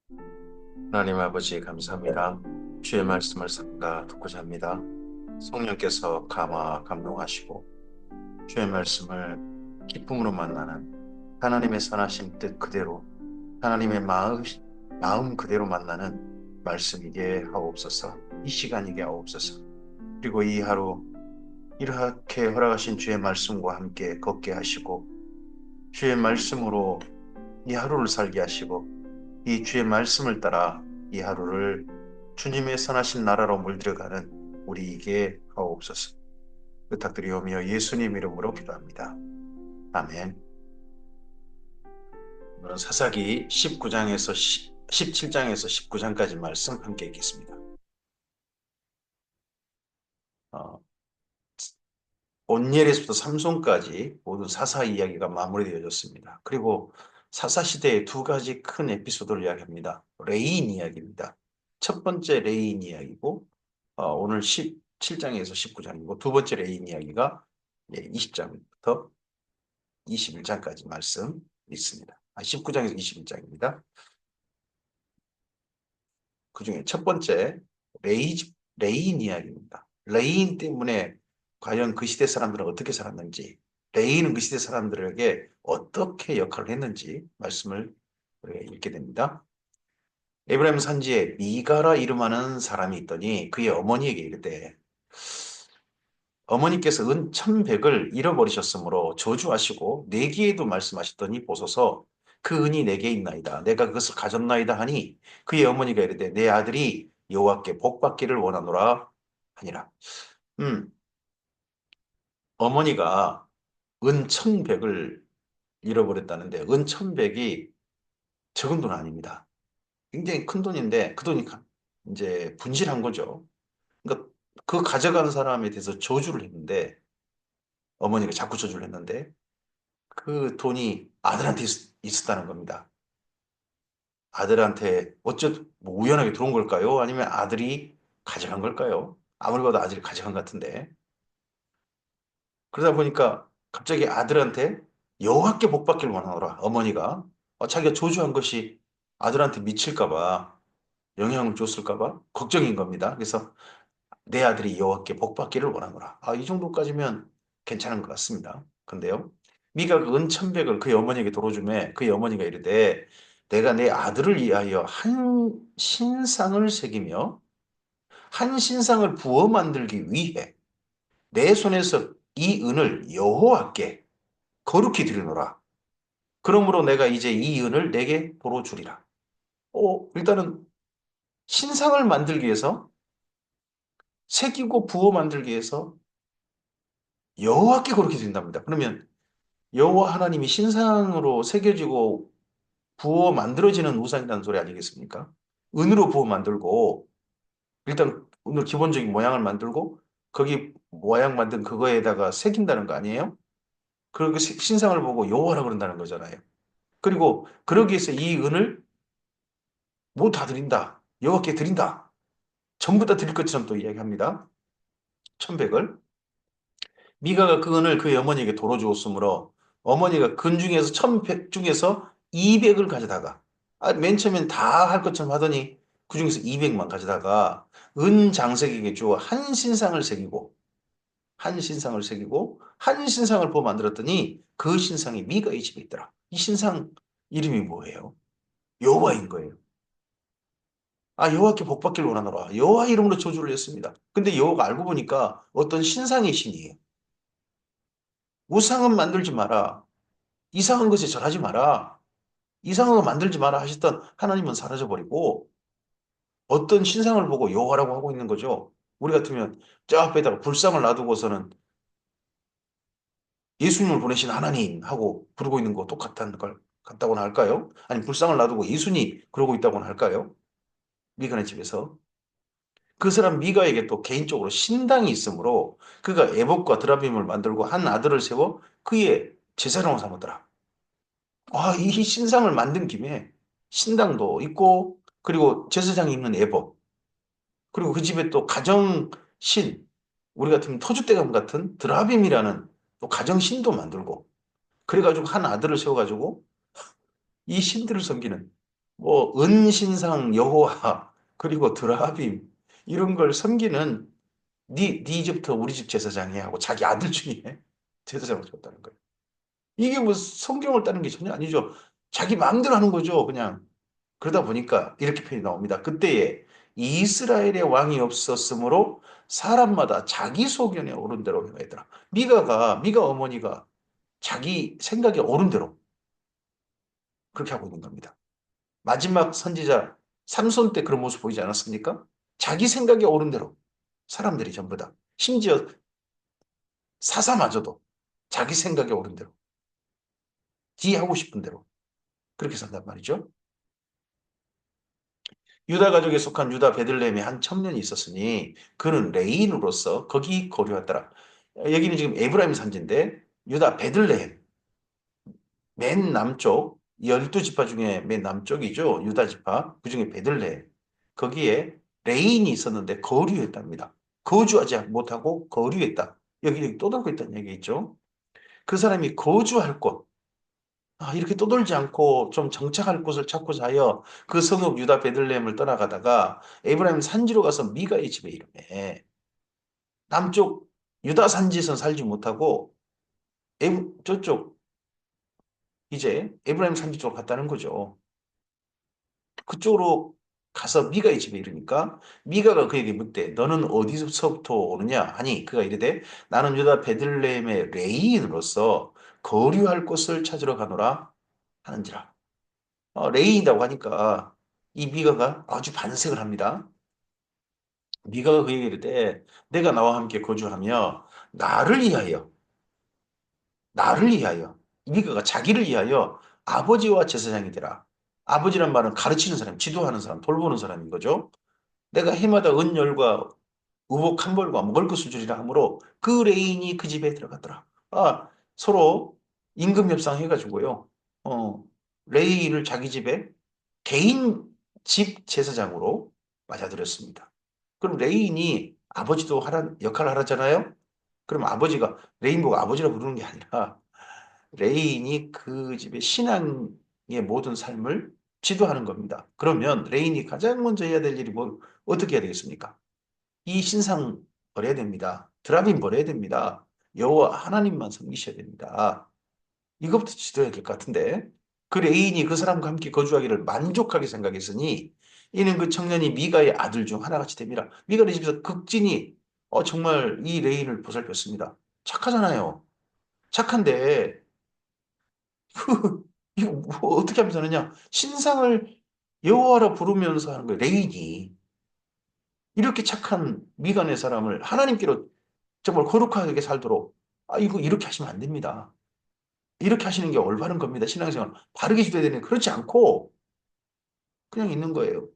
하나님 아버지 감사합니다. 주의 말씀을 삼가 듣고자 합니다. 성령께서 감화 감동하시고 주의 말씀을 기쁨으로 만나는 하나님의 선하신 뜻 그대로 하나님의 마음 그대로 만나는 말씀이게 하옵소서. 이 시간이게 하옵소서. 그리고 이 하루 이렇게 허락하신 주의 말씀과 함께 걷게 하시고 주의 말씀으로 이 하루를 살게 하시고 이 주의 말씀을 따라 이 하루를 주님의 선하신 나라로 물들어가는 우리에게 하옵소서. 부탁드리오며 예수님 이름으로 기도합니다. 아멘. 오늘은 사사기 19장에서 17장에서 19장까지 말씀 함께 읽겠습니다. 어, 온니엘에서부터 삼손까지 모든 사사 이야기가 마무리되어졌습니다. 그리고 사사 시대의 두 가지 큰 에피소드를 이야기합니다. 레인 이야기입니다. 첫 번째 레인 이야기고 오늘 17장에서 19장이고 두 번째 레인 이야기가 20장부터 21장까지 말씀 있습니다. 19장에서 21장입니다. 그중에 첫 번째 레인 이야기입니다. 레인 때문에 과연 그 시대 사람들은 어떻게 살았는지, 레인은 그 시대 사람들에게 어떻게 역할을 했는지 말씀을 우리가 읽게 됩니다. 에브라임 산지에 미가라 이름하는 사람이 있더니 그의 어머니에게 이르되 어머니께서 은 1,100을 잃어버리셨으므로 저주하시고 내게에도 말씀하셨더니 보소서 그 은이 내게 있나이다. 내가 그것을 가졌나이다 하니 그의 어머니가 이르되 내 아들이 여호와께 복받기를 원하노라 하니라. 음, 어머니가 은 1,100을 잃어버렸다는데 은 1,100이 적은 돈 아닙니다. 굉장히 큰 돈인데 그 돈이 이제 분실한 거죠. 그러니까 그 가져간 사람에 대해서 저주를 했는데 어머니가 자꾸 저주를 했는데 그 돈이 아들한테 있었다는 겁니다. 아들한테 뭐 우연하게 들어온 걸까요? 아니면 아들이 가져간 걸까요? 아무리 봐도 아들이 가져간 것 같은데. 그러다 보니까 갑자기 아들한테 여호와께 복받기를 원하노라. 어머니가 자기가 조주한 것이 아들한테 미칠까 봐 영향을 줬을까 봐 걱정인 겁니다. 그래서 내 아들이 여호와께 복받기를 원하노라. 이 정도까지면 괜찮은 것 같습니다. 근데요. 미가 그 은천백을 그의 어머니에게 돌어주매 그의 어머니가 이르되 내가 내 아들을 위하여 한 신상을 새기며 한 신상을 부어 만들기 위해 내 손에서 이 은을 여호와께 거룩히 드리노라. 그러므로 내가 이제 이 은을 내게 도로 주리라. 일단은 신상을 만들기 위해서 새기고 부어 만들기 위해서 여호와께 그렇게 드린답니다. 그러면 여호와 하나님이 신상으로 새겨지고 부어 만들어지는 우상이라는 소리 아니겠습니까? 은으로 부어 만들고 일단 오늘 기본적인 모양을 만들고 거기 모양 만든 그거에다가 새긴다는 거 아니에요? 그리고 그 신상을 보고 여호와라 그런다는 거잖아요. 그리고 그러기 위해서 이 은을 뭐 다 드린다. 여호와께 드린다. 전부 다 드릴 것처럼 또 이야기합니다. 1,100을. 미가가 그 은을 그의 어머니에게 도로 주었으므로 어머니가 근 중에서 1,100 중에서 200을 가져다가 맨 처음엔 다 할 것처럼 하더니 그 중에서 200만 가져다가 은 장색에게 주어 한 신상을 새기고 한 신상을 부어 만들었더니 그 신상이 미가의 집에 있더라. 이 신상 이름이 뭐예요? 여호와인 거예요. 여호와께 복받기를 원하노라. 여호와 이름으로 저주를 했습니다. 근데 여호와가 알고 보니까 어떤 신상의 신이에요. 우상은 만들지 마라. 이상한 것에 절하지 마라. 이상한 거 만들지 마라 하셨던 하나님은 사라져버리고 어떤 신상을 보고 여호와라고 하고 있는 거죠. 우리 같으면 저 앞에다가 불상을 놔두고서는 예수님을 보내신 하나님 하고 부르고 있는 거 같다고나 할까요? 아니 불상을 놔두고 예수님 그러고 있다고나 할까요? 미간의 집에서. 그 사람 미가에게 또 개인적으로 신당이 있으므로 그가 에봇과 드라빔을 만들고 한 아들을 세워 그의 제사장을 삼았더라. 이 신상을 만든 김에 신당도 있고 그리고 제사장이 있는 에봇 그리고 그 집에 또 가정신 우리 같으면 터줏대감 같은 드라빔이라는 또 가정신도 만들고 그래가지고 한 아들을 세워가지고 이 신들을 섬기는. 뭐 은신상 여호와 그리고 드라빔 이런 걸 섬기는 네 집부터 우리 집 제사장이 하고 자기 아들 중에 제사장을 줬다는 거예요. 이게 뭐 성경을 따는 게 전혀 아니죠. 자기 마음대로 하는 거죠, 그냥. 그러다 보니까 이렇게 표현이 나옵니다. 그때에 이스라엘의 왕이 없었으므로 사람마다 자기 소견에 오른 대로 행하더라. 미가 어머니가 자기 생각에 오른 대로 그렇게 하고 있는 겁니다. 마지막 선지자 삼손 때 그런 모습 보이지 않았습니까? 자기 생각에 오른 대로 사람들이 전부 다 심지어 사사마저도 자기 생각에 오른 대로 지 하고 싶은 대로 그렇게 산단 말이죠. 유다 가족에 속한 유다 베들레헴에 한 청년이 있었으니 그는 레인으로서 거기 거류하더라. 여기는 지금 에브라임 산지인데 유다 베들레헴 맨 남쪽 12지파 중에 맨 남쪽이죠. 유다 지파. 그중에 베들레헴. 거기에 레인이 있었는데 거류했답니다. 거주하지 못하고 거류했다. 여기 떠돌고 있다는 얘기겠죠. 그 사람이 거주할 곳, 이렇게 떠돌지 않고 좀 정착할 곳을 찾고자 하여 그 성읍 유다 베들레헴을 떠나가다가 에브라임 산지로 가서 미가의 집에 이르매. 남쪽 유다 산지에선 살지 못하고 저쪽 이제 에브라임 산지 쪽으로 갔다는 거죠. 그쪽으로 가서 미가의 집에 이르니까 미가가 그에게 묻되 너는 어디서부터 오느냐 하니 그가 이르되 나는 유다 베들레헴의 레이인으로서 거류할 곳을 찾으러 가노라 하는지라. 레이인이라고 하니까 이 미가가 아주 반색을 합니다. 미가가 그에게 이르되 내가 나와 함께 거주하며 나를 위하여 나를 위하여 미가가 자기를 위하여 아버지와 제사장이 되라. 아버지란 말은 가르치는 사람, 지도하는 사람, 돌보는 사람인 거죠. 내가 해마다 은열과 의복 한 벌과 먹을 것을 주리라 하므로 그 레인이 그 집에 들어갔더라. 서로 임금 협상해가지고요. 어, 레인을 자기 집에 개인 집 제사장으로 맞아들였습니다. 그럼 레인이 아버지도 역할을 하잖아요. 그럼 아버지가 레인 보고 아버지라 부르는 게 아니라 레인이 그 집의 신앙의 모든 삶을 지도하는 겁니다. 그러면 레인이 가장 먼저 해야 될 일이 어떻게 해야 되겠습니까? 이 신상 버려야 됩니다. 드라빔 버려야 됩니다. 여호와 하나님만 섬기셔야 됩니다. 이것부터 지도해야 될 것 같은데 그 레인이 그 사람과 함께 거주하기를 만족하게 생각했으니 이는 그 청년이 미가의 아들 중 하나같이 됩니다. 미가의 집에서 극진히 정말 이 레인을 보살폈습니다. 착하잖아요. 착한데 이거 뭐 어떻게 하면서 하느냐? 신상을 여호와라 부르면서 하는 거예요. 레인이 이렇게 착한 미간의 사람을 하나님께로 정말 거룩하게 살도록 이거 이렇게 하시면 안 됩니다. 이렇게 하시는 게 올바른 겁니다. 신앙생활 바르게 지도해야 되는 그렇지 않고 그냥 있는 거예요.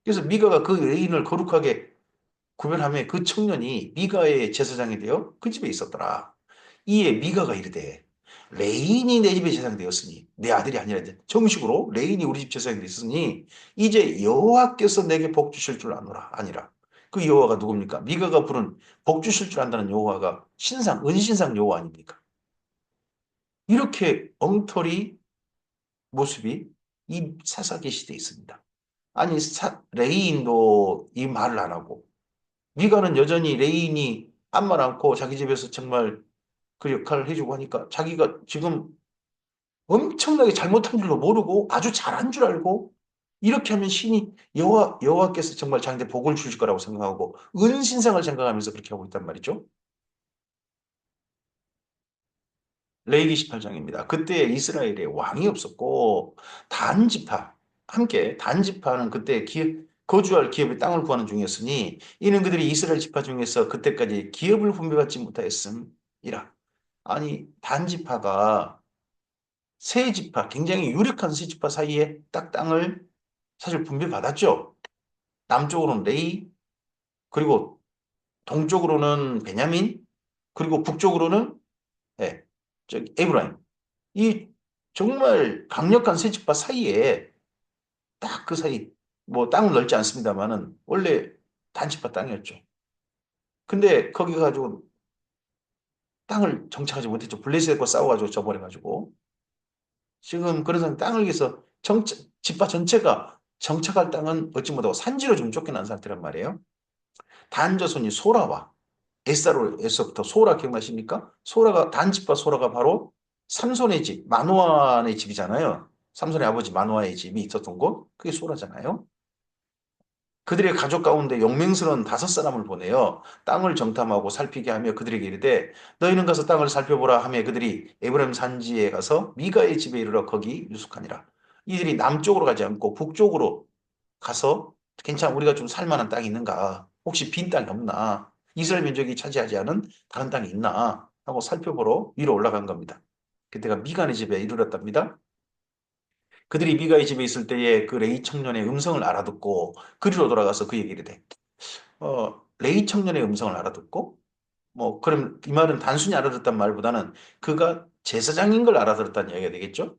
그래서 미가가 그 레인을 거룩하게 구별하며 그 청년이 미가의 제사장이 되어 그 집에 있었더라. 이에 미가가 이르되 레인이 내 집에 제사장이 되었으니 내 아들이 아니라 이제 정식으로 레인이 우리 집 제사장이 되었으니 이제 여호와께서 내게 복 주실 줄 아노라 아니라 그 여호와가 누굽니까? 미가가 부른 복 주실 줄 안다는 여호와가 은신상 여호와 아닙니까? 이렇게 엉터리 모습이 이 사사기 시대에 있습니다. 아니 레인도 이 말을 안 하고 미가는 여전히 레인이 아무 말 않고 자기 집에서 정말 그 역할을 해주고 하니까 자기가 지금 엄청나게 잘못한 줄도 모르고 아주 잘한 줄 알고 이렇게 하면 신이 여호와께서 정말 자기한테 복을 주실 거라고 생각하고 은신상을 생각하면서 그렇게 하고 있단 말이죠. 레위기 18장입니다. 그때 이스라엘에 왕이 없었고 단지파 함께 단지파는 그때 거주할 기업의 땅을 구하는 중이었으니 이는 그들이 이스라엘 지파 중에서 그때까지 기업을 분배받지 못하였음이라. 아니 단지파가 세 지파 굉장히 유력한 세 지파 사이에 딱 땅을 사실 분배받았죠. 남쪽으로는 레위 그리고 동쪽으로는 베냐민 그리고 북쪽으로는 에브라임 이 정말 강력한 세 지파 사이에 딱 그 사이 뭐 땅은 넓지 않습니다만은 원래 단지파 땅이었죠. 근데 거기 가지고 땅을 정착하지 못했죠. 블레셋과 싸워가지고 져버려가지고 지금 그런 사람 땅을 위해서 지파 전체가 정착할 땅은 얻지 못하고 산지로 좀 쫓겨난 상태란 말이에요. 단조선이 소라와 에사로에서부터 소라 기억나십니까? 소라가 단지파 소라가 바로 삼손의 집, 마노아의 집이잖아요. 삼손의 아버지 마노아의 집이 있었던 곳, 그게 소라잖아요. 그들의 가족 가운데 용맹스러운 다섯 사람을 보내요. 땅을 정탐하고 살피게 하며 그들에게 이르되 너희는 가서 땅을 살펴보라 하며 그들이 에브라임 산지에 가서 미가의 집에 이르러 거기 유숙하니라. 이들이 남쪽으로 가지 않고 북쪽으로 가서 괜찮아 우리가 좀 살만한 땅이 있는가? 혹시 빈 땅이 없나? 이스라엘 민족이 차지하지 않은 다른 땅이 있나? 하고 살펴보러 위로 올라간 겁니다. 그때가 미간의 집에 이르렀답니다. 그들이 미가의 집에 있을 때에 그 레이 청년의 음성을 알아듣고 그리로 돌아가서 그 얘기를 해. 레이 청년의 음성을 알아듣고 뭐 그럼 이 말은 단순히 알아듣단 말보다는 그가 제사장인 걸 알아들었다는 이야기가 되겠죠?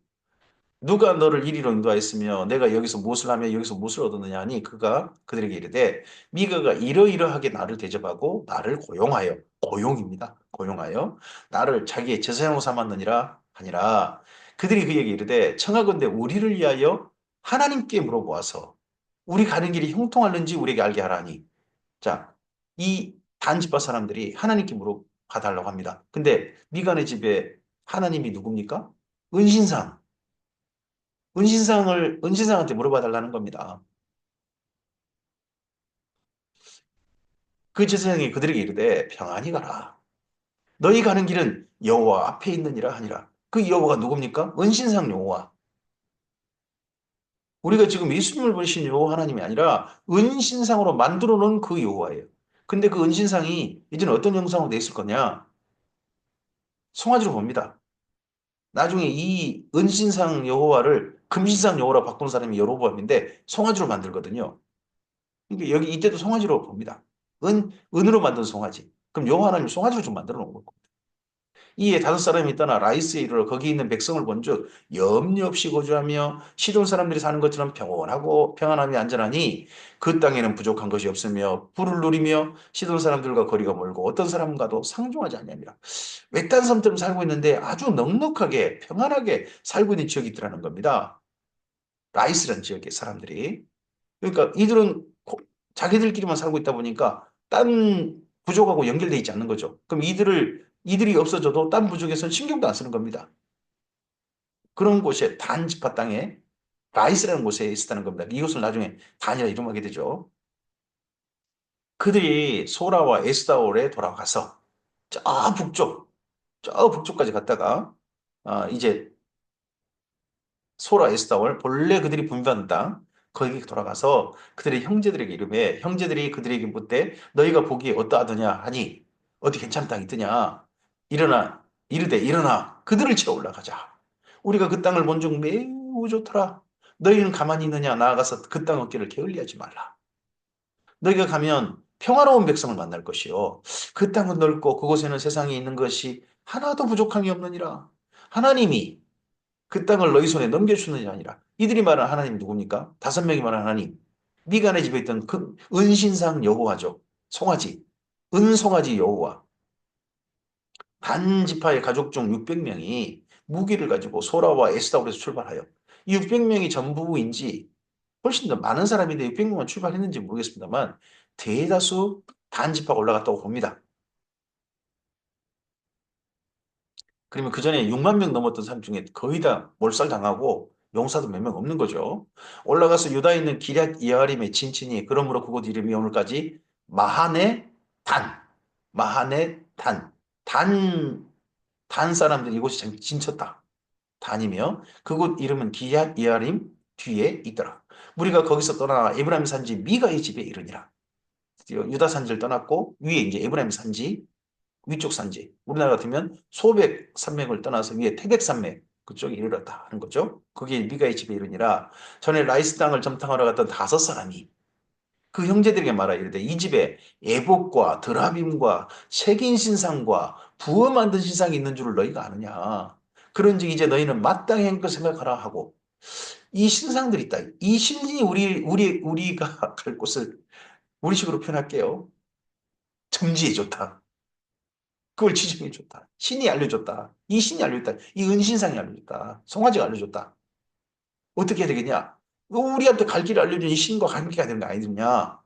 누가 너를 이리로 인도하였으며 내가 여기서 무엇을 하며 여기서 무엇을 얻었느냐 하니 그가 그들에게 이르되 미가가 이러이러하게 나를 대접하고 나를 고용하여 고용입니다. 고용하여 나를 자기의 제사장으로 삼았느니라 하니라. 그들이 그에게 이르되 청하건대 우리를 위하여 하나님께 물어보아서 우리 가는 길이 형통할는지 우리에게 알게 하라니. 자, 이 단지파 사람들이 하나님께 물어봐 달라고 합니다. 근데 미간의 집에 하나님이 누굽니까? 은신상. 은신상한테 물어봐 달라는 겁니다. 그 제사장이 그들에게 이르되 평안히 가라. 너희 가는 길은 여호와 앞에 있느니라 하니라. 그 여호와가 누굽니까? 은신상 여호와. 우리가 지금 예수님을 보신 여호와 하나님이 아니라 은신상으로 만들어 놓은 그 여호와예요. 근데 그 은신상이 이제는 어떤 형상으로 돼 있을 거냐? 송아지로 봅니다. 나중에 이 은신상 여호와를 금신상 여호와로 바꾼 사람이 여로보암인데 송아지로 만들거든요. 그러니까 여기 이때도 송아지로 봅니다. 은으로 만든 송아지. 그럼 여호와 하나님 송아지로 좀 만들어 놓은 거고. 이에 다섯 사람이 떠나 라이스에 이르러 거기 있는 백성을 본즉 염려 없이 거주하며 시돈 사람들이 사는 것처럼 평온하고 평안함이 안전하니 그 땅에는 부족한 것이 없으며 불을 누리며 시돈 사람들과 거리가 멀고 어떤 사람과도 상종하지 아니하니라. 외딴 섬처럼 살고 있는데 아주 넉넉하게 평안하게 살고 있는 지역이 있더라는 겁니다. 라이스라는 지역의 사람들이. 그러니까 이들은 자기들끼리만 살고 있다 보니까 딴 부족하고 연결돼 있지 않는 거죠. 그럼 이들이 없어져도 딴 부족에서는 신경도 안 쓰는 겁니다. 그런 곳에 단 지파 땅에 라이스라는 곳에 있었다는 겁니다. 이것을 나중에 단이라 이름하게 되죠. 그들이 소라와 에스다올에 돌아가서 저 북쪽, 저 북쪽까지 갔다가 이제 소라 에스다올 본래 그들이 분배한 땅 거기 돌아가서 그들의 형제들에게 이르매 형제들이 그들에게 묻되 너희가 보기에 어떠하더냐 하니 어디 괜찮은 땅이 있더냐 일어나 이르되 일어나 그들을 치러 올라가자 우리가 그 땅을 본즉 매우 좋더라 너희는 가만히 있느냐 나아가서 그 땅 얻기를 게을리하지 말라 너희가 가면 평화로운 백성을 만날 것이요 그 땅은 넓고 그곳에는 세상에 있는 것이 하나도 부족함이 없느니라 하나님이 그 땅을 너희 손에 넘겨주느냐 아니라 이들이 말하는 하나님이 누굽니까? 다섯 명이 말하는 하나님. 미간의 집에 있던 그 은신상 여호와죠. 송아지. 은송아지 여호와. 단 지파의 가족 중 600명이 무기를 가지고 소라와 에스다올에서 출발하여 이 600명이 전부인지 훨씬 더 많은 사람인데 600명만 출발했는지 모르겠습니다만 대다수 단 지파가 올라갔다고 봅니다. 그러면 그 전에 6만 명 넘었던 사람 중에 거의 다 몰살당하고 용사도 몇 명 없는 거죠. 올라가서 유다에 있는 기럇 예아림의 진친이 그러므로 그곳 이름이 오늘까지 마하네 단, 마하네 단, 단, 단 사람들이 이곳에 진쳤다. 단이며 그곳 이름은 기럇 예아림 뒤에 있더라. 우리가 거기서 떠나 에브라임 산지 미가의 집에 이르니라. 유다 산지를 떠났고 위에 이제 에브라임 산지 위쪽 산지. 우리나라 같으면 소백 산맥을 떠나서 위에 태백 산맥 그쪽에 이르렀다 하는 거죠. 그게 미가의 집에 이르니라. 전에 라이스 땅을 점탕하러 갔던 다섯 사람이 그 형제들에게 말하 이르되 이 집에 에봇과 드라빔과 색인 신상과 부어 만든 신상이 있는 줄을 너희가 아느냐. 그런즉 이제 너희는 마땅히 행것 생각하라 하고 이 신상들이 있다. 이 신이 우리가 갈 곳을 우리식으로 표현할게요. 점지해 줬다. 그걸 지정해 줬다. 신이 알려줬다. 이 신이 알려줬다. 이 은신상이 알려줬다. 송아지가 알려줬다. 어떻게 해야 되겠냐? 우리한테 갈 길을 알려준 이 신과 관계가 되는 거 아니느냐.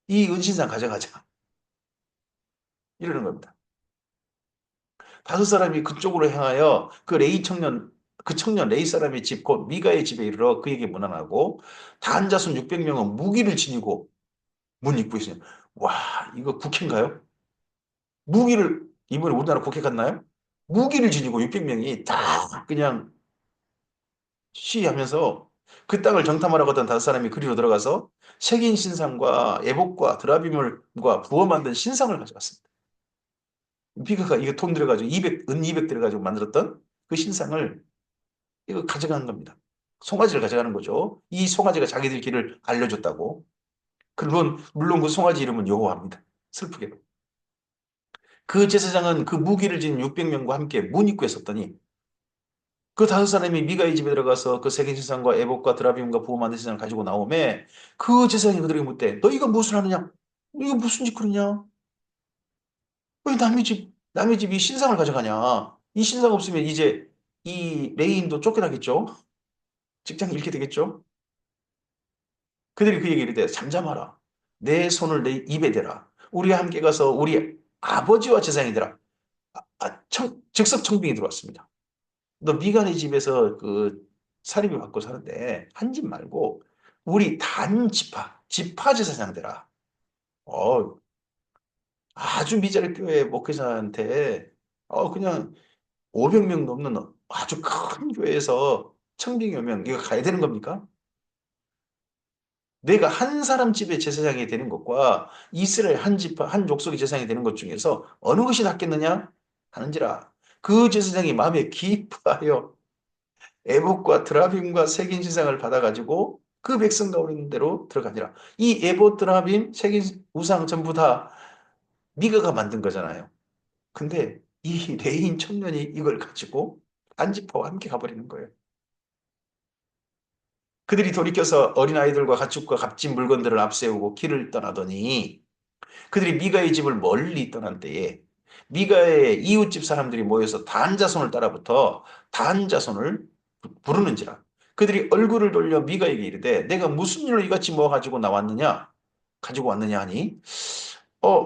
이 은신상 가져가자. 이러는 겁니다. 다섯 사람이 그쪽으로 향하여 그 청년 레이 사람의 집, 곧 미가의 집에 이르러 그에게 문안하고 단 자손 600명은 무기를 지니고 문 입구에 있으니 와, 이거 국회인가요? 이번에 우리나라 국회 갔나요? 무기를 지니고 600명이 다 그냥 시위하면서 그 땅을 정탐하러 갔던 다섯 사람이 그리로 들어가서 색인 신상과 애복과 드라빔을과 부어 만든 신상을 가져갔습니다. 미가가 이거 돈 들여가지고 200 들여가지고 만들었던 그 신상을 이거 가져가는 겁니다. 송아지를 가져가는 거죠. 이 송아지가 자기들 길을 알려줬다고. 물론 그 송아지 이름은 여호와입니다. 슬프게도. 그 제사장은 그 무기를 진 600명과 함께 문 입구에 섰더니 그 다섯 사람이 미가의 집에 들어가서 그 세계 신상과 에봇과 드라빔과 부호 만든 신상을 가지고 나오매 그 제사장이 그들에게 묻되 너 이거 무엇을 하느냐? 이거 무슨 짓거리냐? 왜 남의 집 이 신상을 가져가냐? 이 신상 없으면 이제 이 레인도 쫓겨나겠죠? 직장 잃게 되겠죠? 그들이 그 얘기를 때 잠잠하라. 내 손을 내 입에 대라. 우리와 함께 가서 우리 아버지와 제사장이 되라. 즉석 청빙이 들어왔습니다. 너 미간의 집에서 그 사립이 받고 사는데 한 집 말고 우리 단 지파 제사장 되라. 어, 아주 미자리 교회 목회자한테 그냥 500명 넘는 아주 큰 교회에서 청빙이 오면 이거 가야 되는 겁니까? 내가 한 사람 집의 제사장이 되는 것과 이스라엘 한 족속의 제사장이 되는 것 중에서 어느 것이 낫겠느냐 하는지라 그 제사장이 마음에 기뻐하여 에봇과 드라빔과 색인 신상을 받아가지고 그 백성 가운데 대로 들어가니라. 이 에봇, 드라빔, 색인 우상 전부 다 미가가 만든 거잖아요. 근데 이 레인 청년이 이걸 가지고 안지파와 함께 가버리는 거예요. 그들이 돌이켜서 어린아이들과 가축과 값진 물건들을 앞세우고 길을 떠나더니 그들이 미가의 집을 멀리 떠난 때에 미가의 이웃집 사람들이 모여서 단 자손을 따라붙어 단 자손을 부르는지라. 그들이 얼굴을 돌려 미가에게 이르되 내가 무슨 일로 이같이 모아 가지고 왔느냐 하니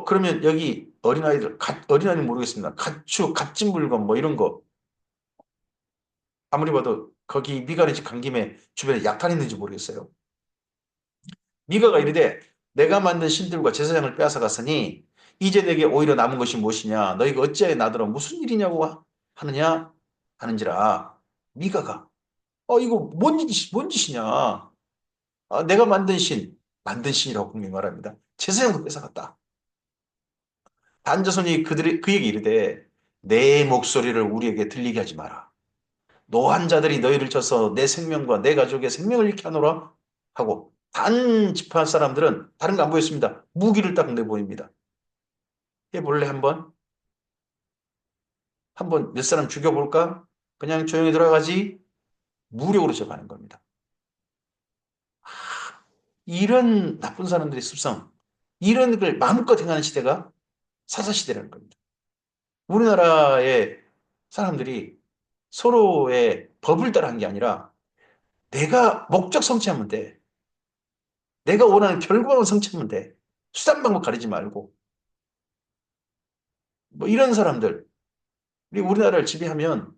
그러면 여기 어린아이는 모르겠습니다. 가축 값진 물건 뭐 이런 거 아무리 봐도 거기 미가의 집 간 김에 주변에 약탈 있는지 모르겠어요. 미가가 이르되 내가 만든 신들과 제사장을 빼앗아 갔으니 이제 내게 오히려 남은 것이 무엇이냐 너희가 어찌하여 나더러 무슨 일이냐고 하느냐 하는지라. 미가가 이거 뭔 짓이냐. 내가 만든 신이라고 분명히 말합니다. 제사장도 뺏어갔다. 단자손이 그에게 이르되 내 목소리를 우리에게 들리게 하지 마라. 노한 자들이 너희를 쳐서 내 생명과 내 가족의 생명을 잃게 하노라 하고 단 지파 사람들은 다른 거 안 보였습니다. 무기를 딱 내보입니다. 해볼래 한번? 한번 몇 사람 죽여볼까? 그냥 조용히 들어가지 무력으로 접하는 겁니다. 이런 나쁜 사람들의 습성, 이런 걸 마음껏 행하는 시대가 사사시대라는 겁니다. 우리나라의 사람들이 서로의 법을 따라 한 게 아니라 내가 목적 성취하면 돼. 내가 원하는 결과만 성취하면 돼. 수단 방법 가리지 말고. 뭐 이런 사람들, 우리나라를 지배하면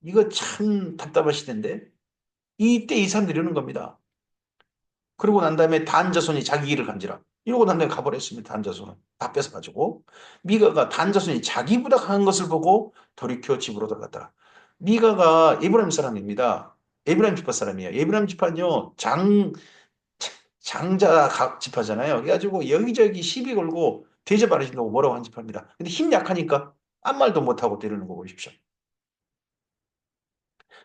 이거 참 답답한 시대인데 이때 이 사람들이 이러는 겁니다. 그러고 난 다음에 단자손이 자기 일을 간지라. 이러고 난 다음에 가버렸습니다. 단자손은. 다 뺏어가지고. 미가가 단자손이 자기보다 강한 것을 보고 돌이켜 집으로 돌아갔다. 미가가 에브라임 사람입니다. 에브라임 지파 사람이에요. 에브라임 지파는요, 장자 지파잖아요. 그래가지고 여기저기 시비 걸고 대접 안 해준다고 뭐라고 한 지파입니다. 근데 힘 약하니까 아무 말도 못하고 때리는 거 보십시오.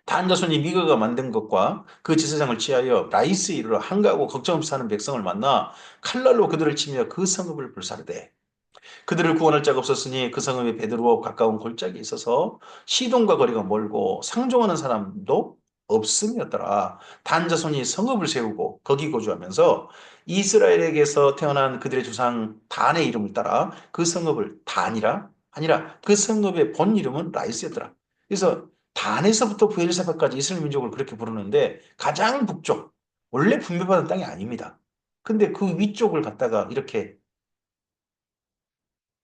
단자손이 미가가 만든 것과 그 제사장을 취하여 라이스 이르러 한가하고 걱정 없이 사는 백성을 만나 칼날로 그들을 치며 그 성읍을 불사르되 그들을 구원할 자가 없었으니 그 성읍에 베드로 가까운 골짜기에 있어서 시돈과 거리가 멀고 상종하는 사람도 없음이었더라. 단자손이 성읍을 세우고 거기 거주하면서 이스라엘에게서 태어난 그들의 조상 단의 이름을 따라 그 성읍을 단이라 아니라 그 성읍의 본 이름은 라이스였더라. 그래서 단에서부터 부엘세바까지 이스라엘 민족을 그렇게 부르는데 가장 북쪽 원래 분배받은 땅이 아닙니다. 근데 그 위쪽을 갖다가 이렇게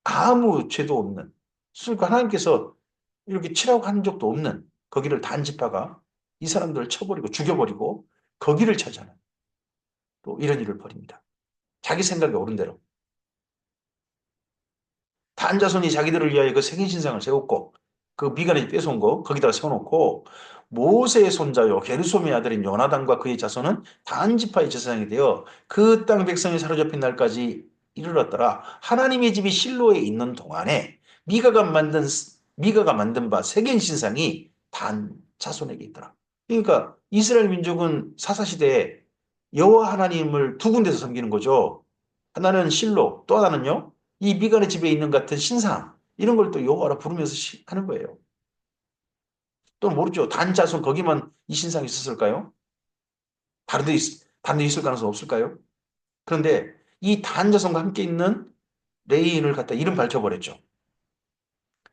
아무 죄도 없는, 그러니까 하나님께서 이렇게 치라고 한 적도 없는 거기를 단지파가 이 사람들을 쳐버리고 죽여버리고 거기를 찾아는 또 이런 일을 벌입니다. 자기 생각에 옳은 대로. 단자손이 자기들을 위하여 그 색인 신상을 세웠고 그 미간에 뺏어온 거 거기다가 세워놓고 모세의 손자요 게르솜의 아들인 요나단과 그의 자손은 단지파의 제사장이 되어 그 땅 백성이 사로잡힌 날까지 이르렀더라. 하나님의 집이 실로에 있는 동안에 미가가 만든 바 색인 신상이 단 자손에게 있더라. 그러니까 이스라엘 민족은 사사시대에 여호와 하나님을 두 군데서 섬기는 거죠. 하나는 실로, 또 하나는요. 이 미간의 집에 있는 같은 신상 이런 걸 또 여호와라 부르면서 하는 거예요. 또 모르죠. 단 자손 거기만 이 신상이 있었을까요? 다른 데 있을 가능성 없을까요? 그런데 이 단 자손과 함께 있는 레인을 갖다 이름 밝혀버렸죠.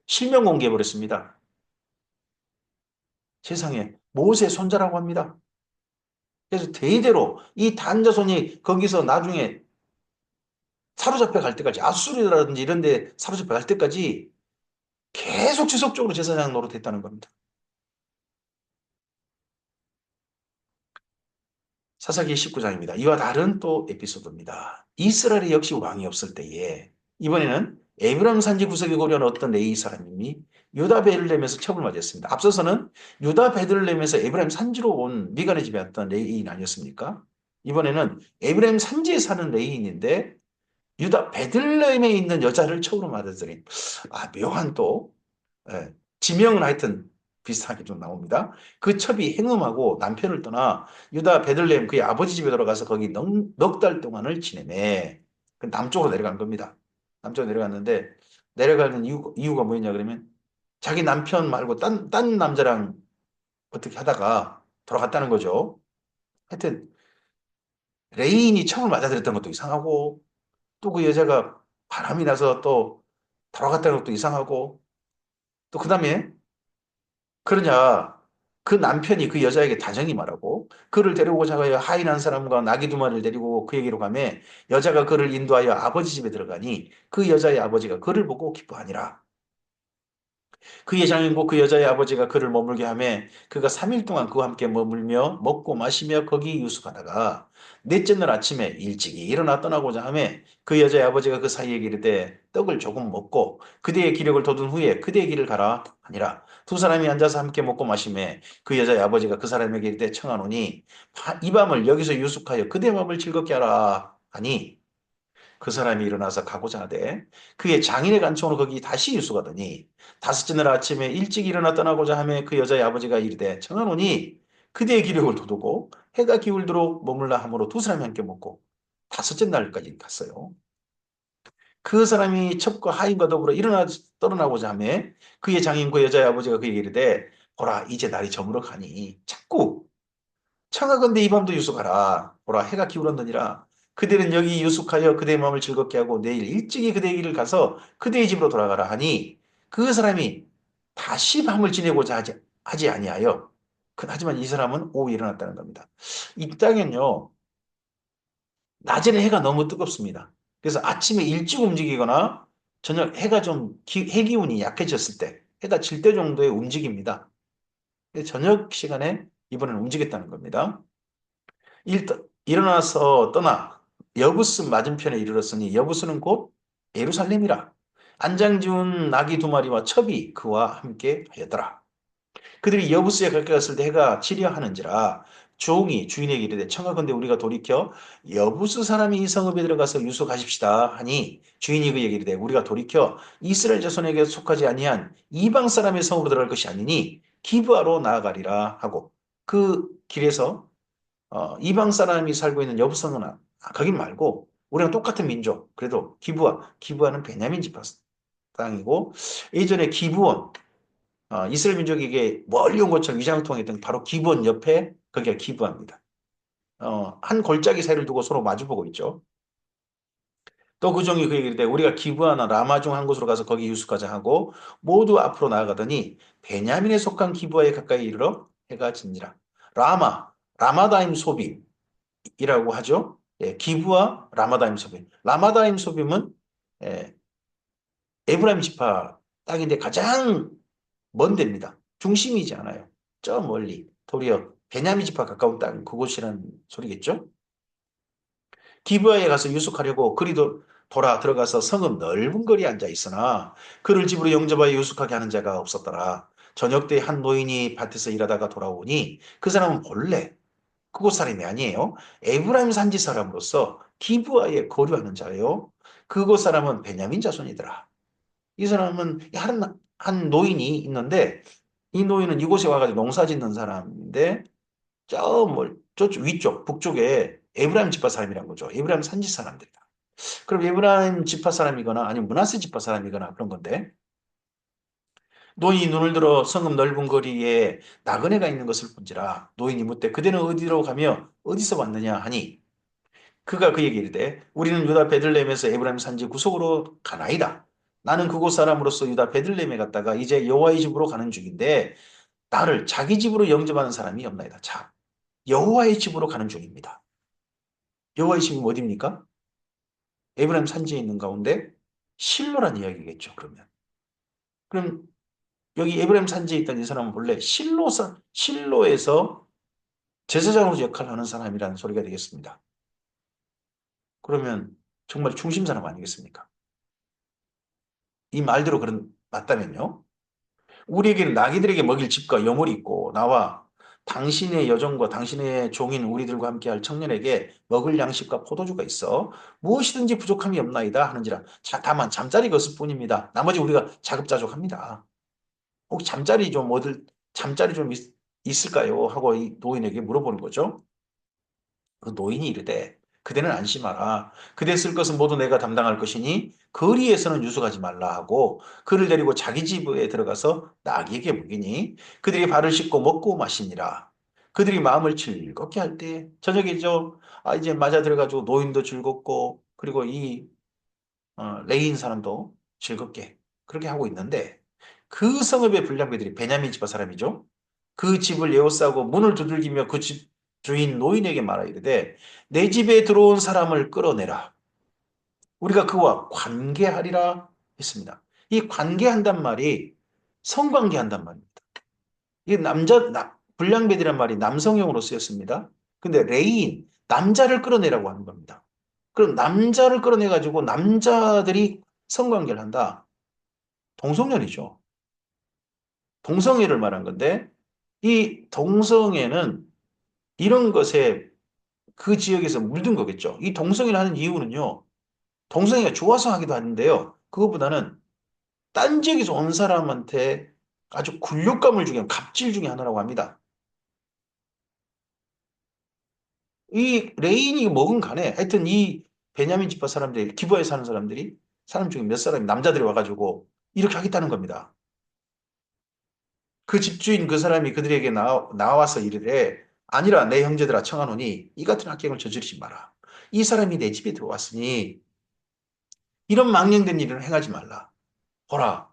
실명 공개해버렸습니다. 세상에 모세 손자라고 합니다. 그래서 대대로 이 단 자손이 거기서 나중에 사로잡혀 갈 때까지 아수르라든지 이런 데 사로잡혀 갈 때까지 계속 지속적으로 제사장 노릇했다는 겁니다. 사사기 19장입니다. 이와 다른 또 에피소드입니다. 이스라엘에 역시 왕이 없을 때에 이번에는 에브라임 산지 구석에 거주하는 어떤 레위 사람이 유다 베들레헴에서 첩을 맞았습니다. 앞서서는 유다 베들레헴에서 에브라임 산지로 온 미간의 집에 왔던 레위인 아니었습니까? 이번에는 에브라임 산지에 사는 레위인인데 유다 베들레헴에 있는 여자를 첩으로 맞았더니 묘한 또 예, 지명은 하여튼 비슷하게 좀 나옵니다. 그 첩이 행음하고 남편을 떠나 유다 베들레헴 그의 아버지 집에 들어가서 거기 넉 달 동안을 지내매. 그 남쪽으로 내려간 겁니다. 남쪽으로 내려갔는데 내려가는 이유가 뭐였냐 그러면 자기 남편 말고 딴 남자랑 어떻게 하다가 돌아갔다는 거죠. 하여튼 레인이 첩을 맞아들였던 것도 이상하고 또 그 여자가 바람이 나서 또 돌아갔다는 것도 이상하고 또 그다음에 그러냐 그 남편이 그 여자에게 다정히 말하고 그를 데려오고자 하여 하인한 사람과 나귀 두 마리를 데리고 그에게로 가매 여자가 그를 인도하여 아버지 집에 들어가니 그 여자의 아버지가 그를 보고 기뻐하니라. 그의 장인고 그 여자의 아버지가 그를 머물게 하며 그가 3일 동안 그와 함께 머물며 먹고 마시며 거기 유숙하다가 넷째 날 아침에 일찍이 일어나 떠나고자 하며 그 여자의 아버지가 그 사이에 이르되 떡을 조금 먹고 그대의 기력을 돋운 후에 그대의 길을 가라 하니라. 두 사람이 앉아서 함께 먹고 마시며 그 여자의 아버지가 그 사람에게 이르되 청하노니 이 밤을 여기서 유숙하여 그대 마음을 즐겁게 하라 하니 그 사람이 일어나서 가고자 하되 그의 장인의 간청으로 거기 다시 유숙하더니 다섯째 날 아침에 일찍 일어나 떠나고자 하며 그 여자의 아버지가 이르되 청하노니 그대의 기력을 돋우고 해가 기울도록 머물라 하므로 두 사람이 함께 먹고 다섯째 날까지 갔어요. 그 사람이 첩과 하인과 더불어 일어나 떠나고자 하며 그의 장인 그 여자의 아버지가 그에게 이르되 보라 이제 날이 저물어 가니 자꾸 청하건대 이 밤도 유숙하라. 보라 해가 기울었느니라. 그대는 여기 유숙하여 그대의 마음을 즐겁게 하고 내일 일찍이 그대의 길을 가서 그대의 집으로 돌아가라 하니 그 사람이 다시 밤을 지내고자 하지 아니하여 하지만 이 사람은 오후 일어났다는 겁니다. 이 땅엔요 낮에는 해가 너무 뜨겁습니다. 그래서 아침에 일찍 움직이거나 저녁 해가 좀 해기운이 약해졌을 때 해가 질 때 정도의 움직입니다. 저녁 시간에 이번에는 움직였다는 겁니다. 일어나서 떠나 여부스 맞은편에 이르렀으니 여부스는 곧 예루살렘이라. 안장 지운 나귀 두 마리와 첩이 그와 함께 하였더라. 그들이 여부스에 가까이 갔을 때 해가 지려 하는지라 종이 주인에게 이르되 청하건대 우리가 돌이켜 여부스 사람이 이 성읍에 들어가서 유숙하십시다 하니 주인이 그에게 이르되 우리가 돌이켜 이스라엘 자손에게 속하지 아니한 이방 사람의 성으로 들어갈 것이 아니니 기브아로 나아가리라 하고 그 길에서 이방 사람이 살고 있는 여부성은 거긴 말고 우리랑 똑같은 민족. 그래도 기브아는 베냐민 지파 땅이고 예전에 기브온 이스라엘 민족에게 멀리 온 것처럼 위장통했던 바로 기브온 옆에 거기가 기브아입니다. 한 골짜기 사이를 두고 서로 마주보고 있죠. 또 그 종이 그에게 이르되 우리가 기브아나 라마 중 한 곳으로 가서 거기 유숙하자 하고 모두 앞으로 나아가더니 베냐민에 속한 기브아에 가까이 이르러 해가 진니라. 라마다임 소빔 이라고 하죠. 예, 기브와 라마다임 소빔. 라마다임 소빔은 예, 에브라임 지파 땅인데 가장 먼 데입니다. 중심이지 않아요. 저 멀리. 도리어 베냐민 지파 가까운 땅 그곳이라는 소리겠죠. 기브아에 가서 유숙하려고 그리도 돌아 들어가서 성읍 넓은 거리에 앉아 있으나 그를 집으로 영접하여 유숙하게 하는 자가 없었더라. 저녁 때 한 노인이 밭에서 일하다가 돌아오니 그 사람은 본래 그곳 사람이 아니에요. 에브라임 산지 사람으로서 기브아에 거류하는 자예요. 그곳 사람은 베냐민 자손이더라. 이 사람은 한 노인이 있는데 이 노인은 이곳에 와가지고 농사 짓는 사람인데 저쪽 위쪽 북쪽에 에브라임 지파 사람이란 거죠. 에브라임 산지 사람들이다. 그럼 에브라임 지파 사람이거나 아니면 므낫세 지파 사람이거나 그런 건데 노인이 눈을 들어 성읍 넓은 거리에 나그네가 있는 것을 본지라 노인이 묻되 그대는 어디로 가며 어디서 왔느냐 하니 그가 그에게 이르되 우리는 유다 베들레헴에서 에브라임 산지 구속으로 가나이다. 나는 그곳 사람으로서 유다 베들레헴에 갔다가 이제 여호와의 집으로 가는 중인데 나를 자기 집으로 영접하는 사람이 없나이다. 자, 여호와의 집으로 가는 중입니다. 여호와의 집이 어디입니까? 에브라임 산지에 있는 가운데 실로란 이야기겠죠. 그럼 여기 에브라임 산지에 있던 이 사람은 본래 실로에서 제사장으로 역할을 하는 사람이라는 소리가 되겠습니다. 그러면 정말 중심 사람 아니겠습니까? 이 말대로 맞다면요. 우리에게는 나귀들에게 먹일 집과 여물이 있고 나와 당신의 여종과 당신의 종인 우리들과 함께할 청년에게 먹을 양식과 포도주가 있어 무엇이든지 부족함이 없나이다 하는지라. 자, 다만 잠자리 것을 뿐입니다. 나머지 우리가 자급자족합니다. 혹시 잠자리 좀 있을까요? 하고 이 노인에게 물어보는 거죠. 그 노인이 이르되 그대는 안심하라. 그대 쓸 것은 모두 내가 담당할 것이니 거리에서는 유숙하지 말라 하고 그를 데리고 자기 집에 들어가서 나귀에게 먹이니 그들이 발을 씻고 먹고 마시니라. 그들이 마음을 즐겁게 할 때 저녁이죠. 이제 맞아 들어가지고 노인도 즐겁고 그리고 이 레이인 사람도 즐겁게 그렇게 하고 있는데 그 성읍의 불량배들이 베냐민 집안 사람이죠. 그 집을 에워싸고 문을 두들기며 그 집 주인 노인에게 말하 이르되 내 집에 들어온 사람을 끌어내라. 우리가 그와 관계하리라 했습니다. 이 관계한단 말이 성관계한단 말입니다. 이 불량배들이란 말이 남성형으로 쓰였습니다. 근데 레인 남자를 끌어내라고 하는 겁니다. 그럼 남자를 끌어내가지고 남자들이 성관계를 한다. 동성연이죠. 동성애를 말한 건데 이 동성애는 이런 것에 그 지역에서 물든 거겠죠. 이 동성애를 하는 이유는요. 동성애가 좋아서 하기도 하는데요. 그것보다는 딴 지역에서 온 사람한테 아주 굴욕감을 주게 하는 갑질 중에 하나라고 합니다. 이 레인이 먹은 간에 하여튼 이 베냐민 지파 사람들이 기부하에 사는 사람 중에 몇 사람이 남자들이 와가지고 이렇게 하겠다는 겁니다. 그 집주인 그 사람이 그들에게 나와서 이르되 아니라 내 형제들아 청하노니 이 같은 악행을 저지르지 마라. 이 사람이 내 집에 들어왔으니 이런 망령된 일을 행하지 말라. 보라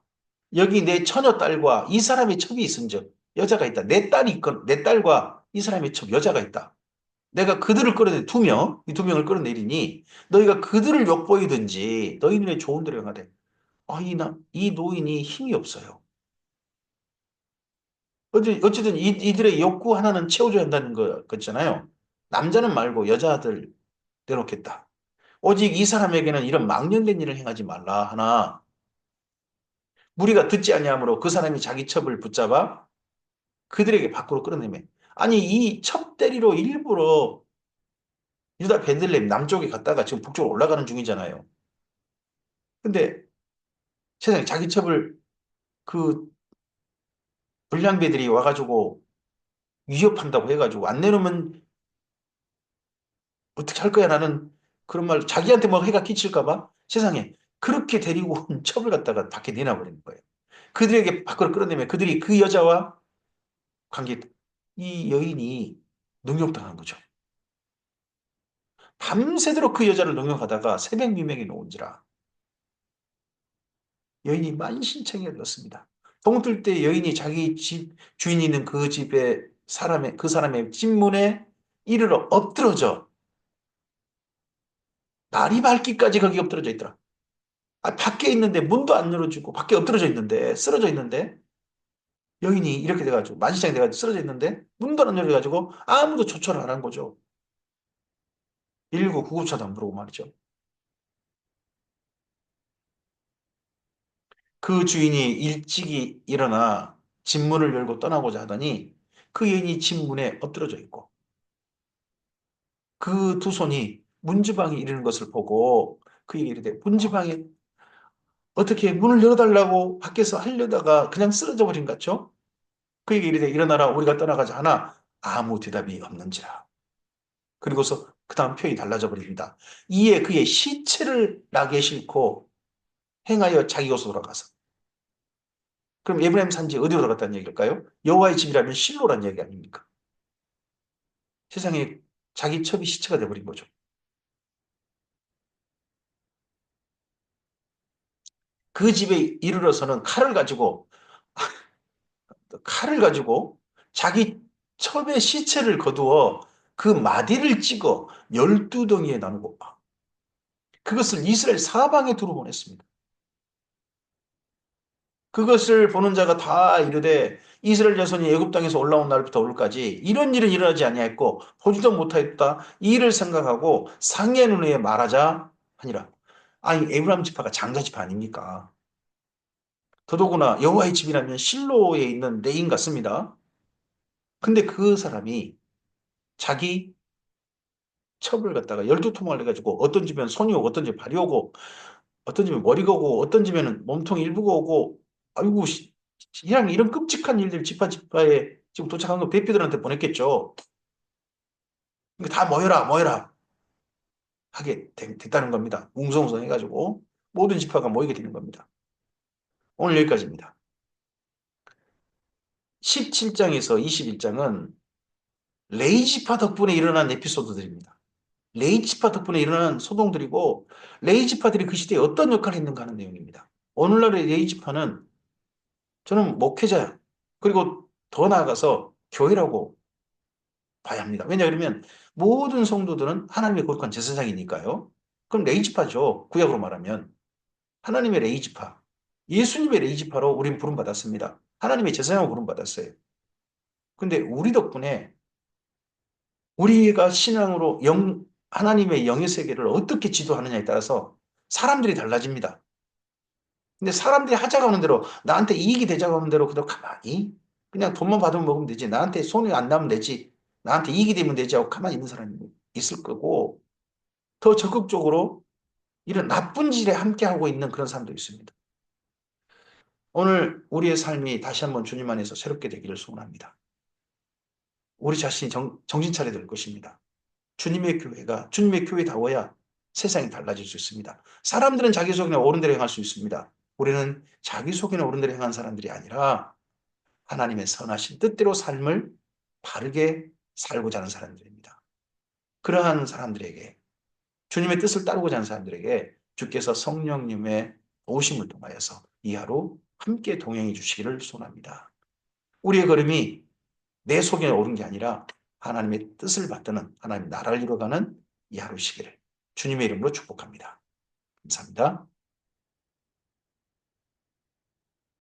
여기 내 처녀 딸과 이 사람의 첩이 있은즉 여자가 있다. 내 딸과 이 사람의 첩 여자가 있다. 내가 그들을 이 두 명을 끌어내리니 너희가 그들을 욕보이든지 너희 눈에 좋은 대로 행하되 이 노인이 힘이 없어요. 어쨌든 이들의 욕구 하나는 채워줘야 한다는 거잖아요. 남자는 말고 여자들 내놓겠다. 오직 이 사람에게는 이런 망령된 일을 행하지 말라 하나 무리가 듣지 아니하므로 그 사람이 자기 첩을 붙잡아 그들에게 밖으로 끌어내매 아니 이 첩 대리로 일부러 유다 벤들렘 남쪽에 갔다가 지금 북쪽으로 올라가는 중이잖아요. 근데 세상에 자기 첩을 그 불량배들이 와가지고 위협한다고 해가지고 안 내놓으면 어떻게 할 거야 나는 그런 말 자기한테 뭐 해가 끼칠까 봐 세상에 그렇게 데리고 온 첩을 갖다가 밖에 내놔버리는 거예요. 그들에게 밖으로 끌어내면 그들이 그 여자와 관계 이 여인이 능욕당한 거죠. 밤새도록 그 여자를 능욕하다가 새벽 미명이 놓은지라 여인이 만신창이를 얻었습니다. 동뜰 때 여인이 자기 집 주인이 있는 그 집의 그 사람의 집 문에 이르러 엎드러져 다리 밟기까지 거기 엎드러져 있더라. 아, 밖에 있는데 문도 안 열어주고 밖에 엎드러져 있는데 쓰러져 있는데 여인이 이렇게 돼가지고 만시장이 돼가지고 쓰러져 있는데 문도 안 열어가지고 아무도 조처를 안 한 거죠. 119 구급차도 안 부르고 말이죠. 그 주인이 일찍이 일어나 집 문을 열고 떠나고자 하더니 그 여인이 집 문에 엎드러져 있고 그 두 손이 문지방에 이르는 것을 보고 그에게 이르되 문지방에 어떻게 문을 열어달라고 밖에서 하려다가 그냥 쓰러져 버린 것 같죠? 그에게 이르되 일어나라 우리가 떠나가자 하나 아무 대답이 없는지라. 그리고서 그 다음 표현이 달라져 버립니다. 이에 그의 시체를 낙에 싣고 행하여 자기 곳으로 돌아가서 그럼 에브라임 산지 어디로 돌아갔다는 얘기일까요? 여호와의 집이라면 실로라는 얘기 아닙니까? 세상에 자기 첩이 시체가 돼버린 거죠. 그 집에 이르러서는 칼을 가지고 자기 첩의 시체를 거두어 그 마디를 찍어 12덩이에 나누고 그것을 이스라엘 사방에 두루 보냈습니다. 그것을 보는 자가 다 이르되 이스라엘 자손이 애굽 땅에서 올라온 날부터 오늘까지 이런 일은 일어나지 아니하였고 보지도 못하였다. 이 일을 생각하고 상의 눈에 말하자 하니라. 아니 에브라임 지파가 장자 지파 아닙니까? 더더구나 여호와의 집이라면 실로에 있는 레인 같습니다. 근데 그 사람이 자기 첩을 갖다가 12토막을 해가지고 어떤 집엔 손이 오고 어떤 집엔 발이 오고 어떤 집엔 머리가 오고 어떤 집에는 몸통 일부가 오고 아이고 이런 끔찍한 일들 지파에 지금 도착한 거 대표들한테 보냈겠죠. 그러니까 다 모여라 모여라 하게 됐다는 겁니다. 웅성웅성 해가지고 모든 지파가 모이게 되는 겁니다. 오늘 여기까지입니다. 17장에서 21장은 레이지파 덕분에 일어난 에피소드들입니다. 레이지파 덕분에 일어난 소동들이고 레이지파들이 그 시대에 어떤 역할을 했는가 하는 내용입니다. 오늘날의 레이지파는 저는 목회자 그리고 더 나아가서 교회라고 봐야 합니다. 왜냐 그러면 모든 성도들은 하나님의 거룩한 제사장이니까요. 그럼 레이지파죠. 구약으로 말하면 하나님의 레이지파, 예수님의 레이지파로 우리는 부름받았습니다. 하나님의 제사장으로 부름받았어요. 근데 우리 덕분에 우리가 신앙으로 하나님의 영의 세계를 어떻게 지도하느냐에 따라서 사람들이 달라집니다. 근데 사람들이 하자고 하는 대로 나한테 이익이 되자고 하는 대로 그대로 가만히 그냥 돈만 받으면 먹으면 되지. 나한테 손이 안 나면 되지. 나한테 이익이 되면 되지 하고 가만히 있는 사람이 있을 거고 더 적극적으로 이런 나쁜 질에 함께하고 있는 그런 사람도 있습니다. 오늘 우리의 삶이 다시 한번 주님 안에서 새롭게 되기를 소원합니다. 우리 자신이 정신 차려야 될 것입니다. 주님의 교회다워야 세상이 달라질 수 있습니다. 사람들은 자기 속에는 옳은 대로 행할 수 있습니다. 우리는 자기 속에는 옳은 대로 행한 사람들이 아니라 하나님의 선하신 뜻대로 삶을 바르게 살고자 하는 사람들입니다. 그러한 사람들에게 주님의 뜻을 따르고자 하는 사람들에게 주께서 성령님의 오심을 통하여서 이 하루 함께 동행해 주시기를 소원합니다. 우리의 걸음이 내 속에 옳은 게 아니라 하나님의 뜻을 받드는 하나님의 나라를 이루어가는 이 하루시기를 주님의 이름으로 축복합니다. 감사합니다.